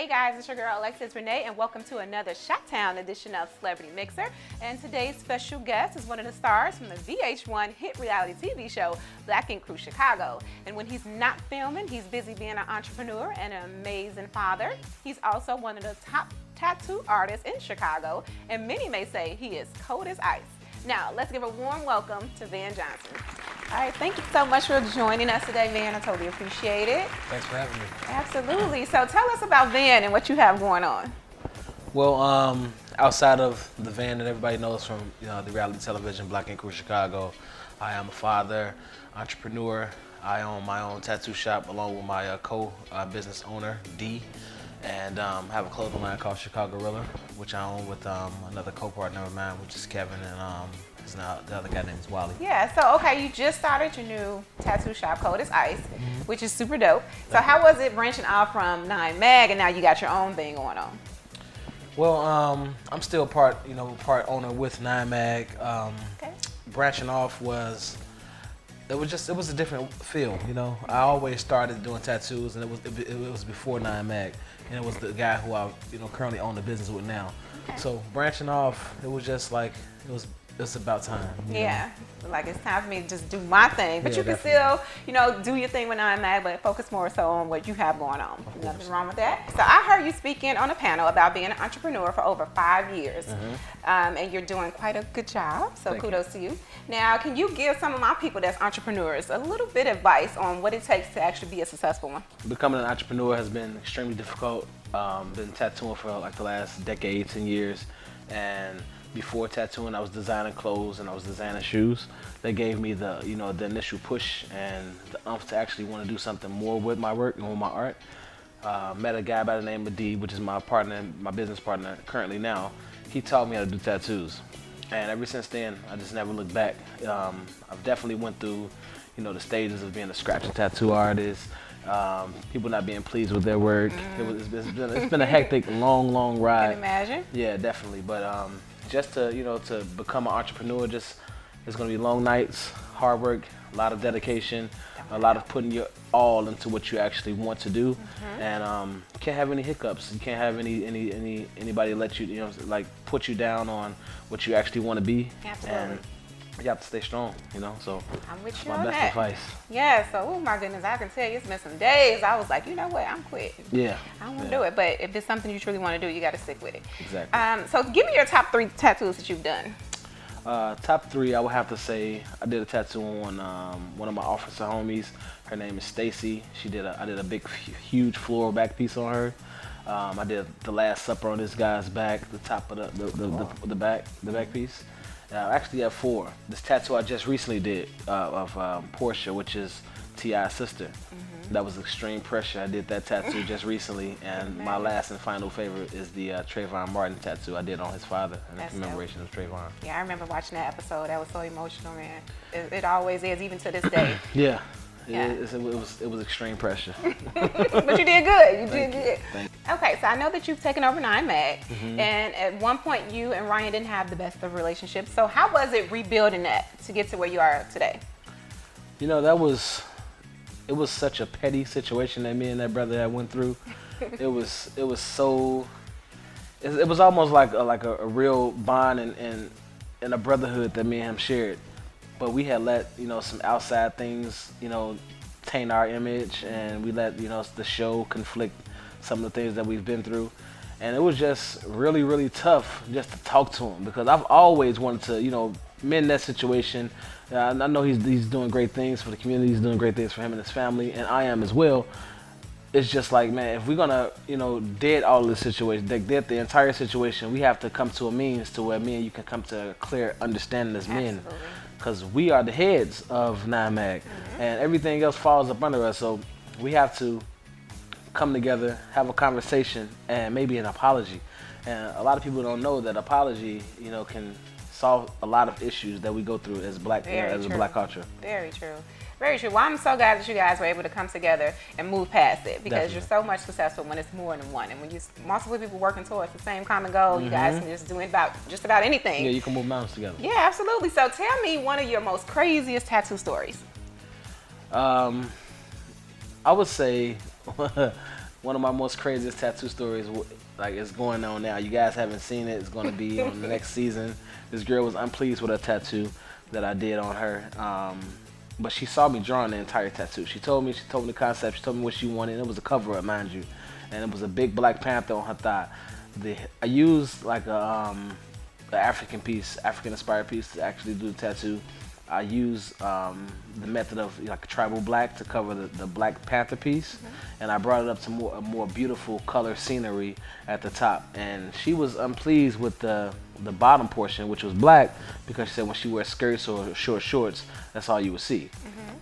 Hey guys, it's your girl Alexus, Renee, and welcome to another Chi-Town edition of Celebrity Myxer. And today's special guest is one of the stars from the VH1 hit reality TV show, Black Ink Crew Chicago. And when he's not filming, he's busy being an entrepreneur and an amazing father. He's also one of the top tattoo artists in Chicago, and many may say he is cold as ice. Now, let's give a warm welcome to Van Johnson. All right, thank you so much for joining us today, Van. I totally appreciate it. Thanks for having me. Absolutely. So tell us about Van and what you have going on. Well, outside of the Van that everybody knows from the reality television Black Ink Crew Chicago, I am a father, entrepreneur. I own my own tattoo shop along with my co-business owner, D, and have a clothing line called Chicago Gorilla, which I own with another co-partner of mine, which is Kevin, and the other guy named is Wally. Yeah, so okay, you just started your new tattoo shop, Cold as Ice, which is super dope. So how was it branching off from 9 Mag and now you got your own thing going on? Well, I'm still part owner with 9 Mag. Okay. Branching off was a different feel, I always started doing tattoos, and it was before 9 Mag, and it was the guy who I currently own the business with now. Okay. So branching off, it was just like it's about time. Yeah, like it's time for me to just do my thing, but Yeah, you can still, do your thing with 9 Mag, but focus more so on what you have going on. Nothing wrong with that. So I heard you speaking on a panel about being an entrepreneur for over 5 years, and you're doing quite a good job. So kudos to you. Now, can you give some of my people that's entrepreneurs a little bit of advice on what it takes to actually be a successful one? Becoming an entrepreneur has been extremely difficult. Been tattooing for like the last decade, 10 years, and before tattooing, I was designing clothes and I was designing shoes. They gave me the initial push and the umph to actually want to do something more with my work and with my art. Met a guy by the name of D, which is my partner, my business partner currently now. He taught me how to do tattoos, and ever since then, I just never looked back. I've definitely went through, the stages of being a scratch and tattoo artist. People not being pleased with their work. It's been a hectic, long ride. Can you imagine? Yeah, definitely. But just to become an entrepreneur, it's gonna be long nights, hard work, a lot of dedication, a lot of putting your all into what you actually want to do, and you can't have any hiccups. You can't have anybody let you put you down on what you actually want to be. Absolutely. And you have to stay strong, so I'm with that's you my on best that. advice. Yeah, so oh my goodness, I can tell you it's been some days I was like, you know what, I'm quitting. Yeah. I don't want to do it, but if it's something you truly want to do, you got to stick with it. Exactly. So give me your top 3 tattoos that you've done. Top 3, I would have to say I did a tattoo on one of my officer homies. Her name is Stacy. I did a big, huge floral back piece on her. I did the Last Supper on this guy's back, the top of the back piece. I actually have 4. This tattoo I just recently did of Portia, which is T.I.'s sister. That was extreme pressure. I did that tattoo just recently, and my last and final favorite is the Trayvon Martin tattoo I did on his father in commemoration of Trayvon. Yeah, I remember watching that episode. That was so emotional, man. It always is, even to this day. Yeah. Yeah. It was extreme pressure. But you did good. You did Thank good. Thank Okay, so I know that you've taken over 9 Mag, and at one point you and Ryan didn't have the best of relationships. So how was it rebuilding that to get to where you are today? It was such a petty situation that me and that brother had went through. It was almost like a real bond and a brotherhood that me and him shared. But we had let some outside things taint our image, and we let the show conflict some of the things that we've been through, and it was just really tough just to talk to him, because I've always wanted to mend that situation. I know he's doing great things for the community. He's doing great things for him and his family, and I am as well. It's just like, man, if we're gonna dead all of this situation, dead the entire situation, we have to come to a means to where me and you can come to a clear understanding as men. Absolutely. Because we are the heads of 9 Mag, and everything else falls up under us. So we have to come together, have a conversation, and maybe an apology. And a lot of people don't know that apology, can solve a lot of issues that we go through as black a black culture. Very true. Very true. Well, I'm so glad that you guys were able to come together and move past it, because you're so much successful when it's more than one. And when you multiple people working towards the same common goal, you guys can just do just about anything. Yeah, you can move mountains together. Yeah, absolutely. So tell me one of your most craziest tattoo stories. I would say one of my most craziest tattoo stories, like, is going on now. You guys haven't seen it. It's going to be on the next season. This girl was unpleased with a tattoo that I did on her. But she saw me drawing the entire tattoo. She told me the concept. She told me what she wanted. It was a cover-up, mind you, and it was a big Black Panther on her thigh. I used like an African-inspired piece to actually do the tattoo. I used the method of like tribal black to cover the Black Panther piece, and I brought it up to a more beautiful color scenery at the top. And she was unpleased with the bottom portion, which was black, because she said when she wears skirts or short shorts, that's all you would see.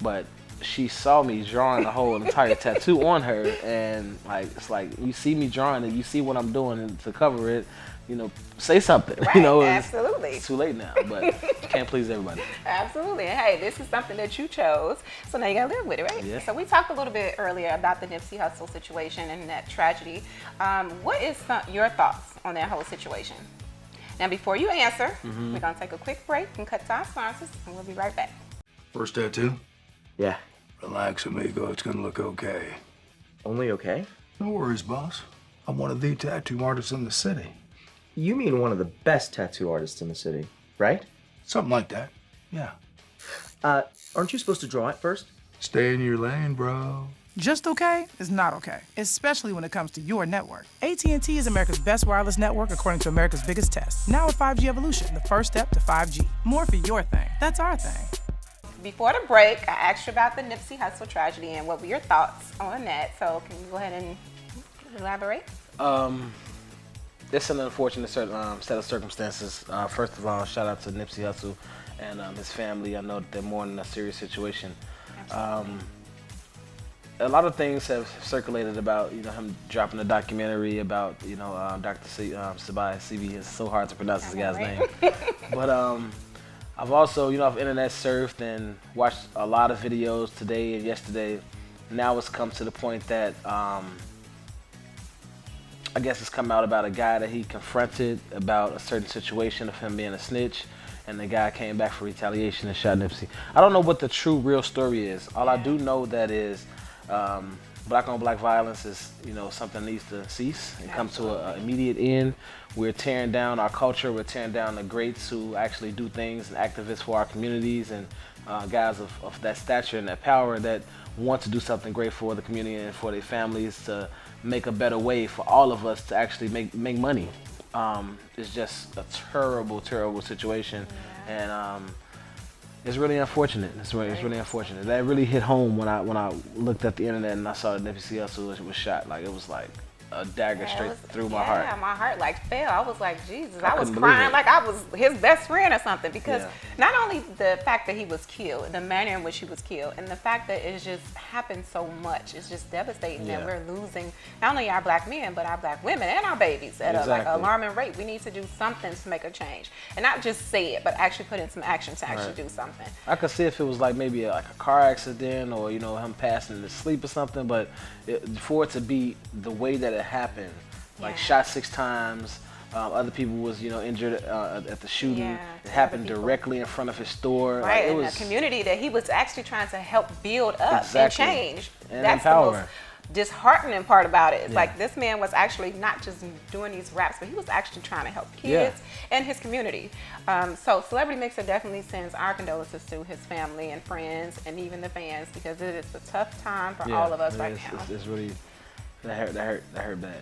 But she saw me drawing the whole entire tattoo on her, and like, it's like, you see me drawing and you see what I'm doing, and to cover it, you know, say something. Right, you know, absolutely. It's too late now, but you can't please everybody. Absolutely. And hey, this is something that you chose, so now you gotta live with it, right? Yeah. So we talked a little bit earlier about the Nipsey Hussle situation and that tragedy. What is your thoughts on that whole situation? Now, before you answer, we're gonna take a quick break and cut to our sponsors, and we'll be right back. First tattoo? Yeah. Relax, amigo. It's gonna look okay. Only okay? No worries, boss. I'm one of the tattoo artists in the city. You mean one of the best tattoo artists in the city, right? Something like that. Yeah. Aren't you supposed to draw it first? Stay in your lane, bro. Just okay is not okay, especially when it comes to your network. AT&T is America's best wireless network according to America's biggest test. Now with 5G evolution, the first step to 5G. More for your thing. That's our thing. Before the break, I asked you about the Nipsey Hussle tragedy and what were your thoughts on that. So can you go ahead and elaborate? It's an unfortunate set of circumstances. First of all, shout out to Nipsey Hussle and his family. I know that they're more in a serious situation. A lot of things have circulated about, you know, him dropping a documentary about, you know, Dr. Sabai CB. It's so hard to pronounce this guy's name. But I've also, you know, I've internet surfed and watched a lot of videos today and yesterday. Now it's come to the point that I guess it's come out about a guy that he confronted about a certain situation of him being a snitch, and the guy came back for retaliation and shot Nipsey. I don't know what the true real story is. All I do know that is black on black violence is, you know, something that needs to cease and come to an immediate end. We're tearing down our culture. We're tearing down the greats who actually do things and activists for our communities, and guys of that stature and that power that want to do something great for the community and for their families, to make a better way for all of us to actually make money. It's just a terrible, terrible situation, and it's really unfortunate. It's really unfortunate. That really hit home when I looked at the internet and I saw that Nipsey Hussle was shot. Like, it was like a dagger straight through my heart. Yeah, my heart like fell. I was like, Jesus, I I was couldn't believe crying it. like I was his best friend or something, because not only the fact that he was killed, the manner in which he was killed, and the fact that it just happened so much, it's just devastating that we're losing not only our black men, but our black women and our babies at like an alarming rate. We need to do something to make a change, and not just say it, but actually put in some action to actually do something. I could see if it was like maybe like a car accident or, you know, him passing in his sleep or something, but for it to be the way that it happened, like shot 6 times, other people was, you know, injured at the shooting. It happened directly in front of his store. Right, like, in a community that he was actually trying to help build up and change. And that's empower. the most disheartening part about it. It's like this man was actually not just doing these raps, but he was actually trying to help kids and his community. So Celebrity Myxer definitely sends our condolences to his family and friends and even the fans, because it is a tough time for all of us right now. It's really, that hurt bad.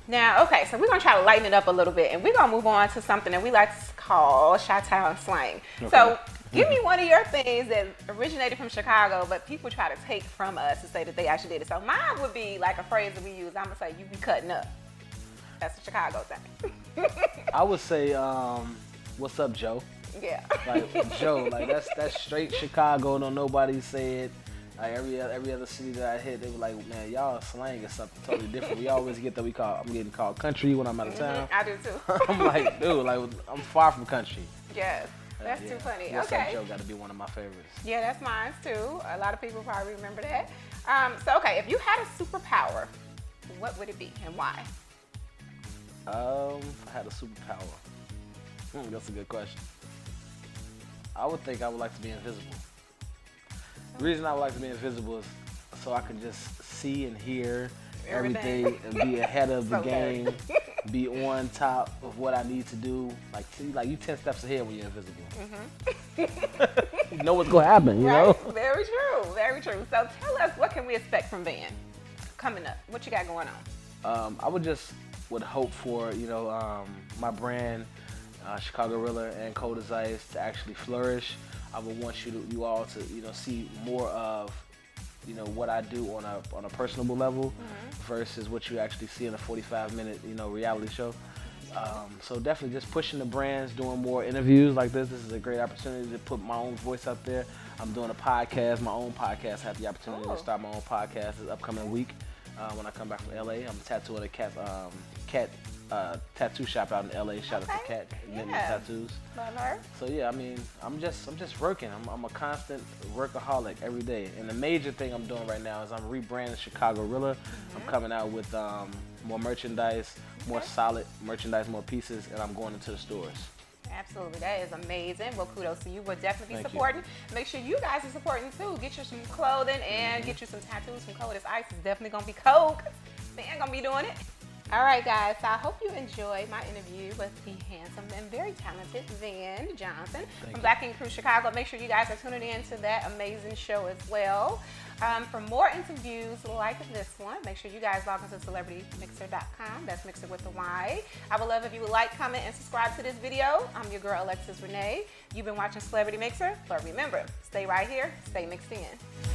Now, okay, so we're going to try to lighten it up a little bit, and we're going to move on to something that we like to call Chi-Town slang. Okay. So give me one of your things that originated from Chicago, but people try to take from us and say that they actually did it. So mine would be like a phrase that we use. I'm going to say, you be cutting up. That's a Chicago thing. I would say, what's up, Joe? Yeah. Like, Joe, like that's straight Chicago. Don't nobody say it. Like every other city that I hit, they were like, man, y'all slang is something totally different. We always get that I'm getting called country when I'm out of town. I do too. I'm like, dude, like, I'm far from country. Yes, that's too funny. What's okay. Up, Joe got to be one of my favorites. Yeah, that's mine too. A lot of people probably remember that. So okay, if you had a superpower, what would it be and why? If I had a superpower, that's a good question. I would think I would like to be invisible. The reason I would like to be invisible is so I can just see and hear everything, and be ahead of the So dirty. game, be on top of what I need to do. Like, see, like you 10 steps ahead when you're invisible. You know what's gonna happen, you know? Right? Very true, very true. So tell us, what can we expect from Van coming up? What you got going on? I would hope for, you know, my brand, Chicago Rilla and Cold as Ice, to actually flourish. I would want you all to, you know, see more of, you know, what I do on a personable level versus what you actually see in a 45-minute, you know, reality show. So definitely just pushing the brands, doing more interviews like this. This is a great opportunity to put my own voice out there. I'm doing a podcast, my own podcast. I have the opportunity to start my own podcast this upcoming week when I come back from LA. I'm tattooing a cat tattoo shop out in LA. Shout out to Cat Tattoos. Love her. So yeah, I mean, I'm just working. I'm a constant workaholic every day. And the major thing I'm doing right now is I'm rebranding Chicago Rilla. I'm coming out with more merchandise, more solid merchandise, more pieces, and I'm going into the stores. Absolutely, that is amazing. Well, kudos to you. We'll definitely be Thank you. supporting. Make sure you guys are supporting too. Get you some clothing and get you some tattoos from Cold as Ice. It's definitely gonna be cold. Man, gonna be doing it. All right, guys. So I hope you enjoyed my interview with the handsome and very talented Van Johnson from Black Ink Crew Chicago. Make sure you guys are tuning in to that amazing show as well. For more interviews like this one, make sure you guys log into CelebrityMyxer.com. That's Myxer with the Y. I would love if you would like, comment, and subscribe to this video. I'm your girl, Alexus Renee. You've been watching Celebrity Myxer, but remember, stay right here, stay mixed in.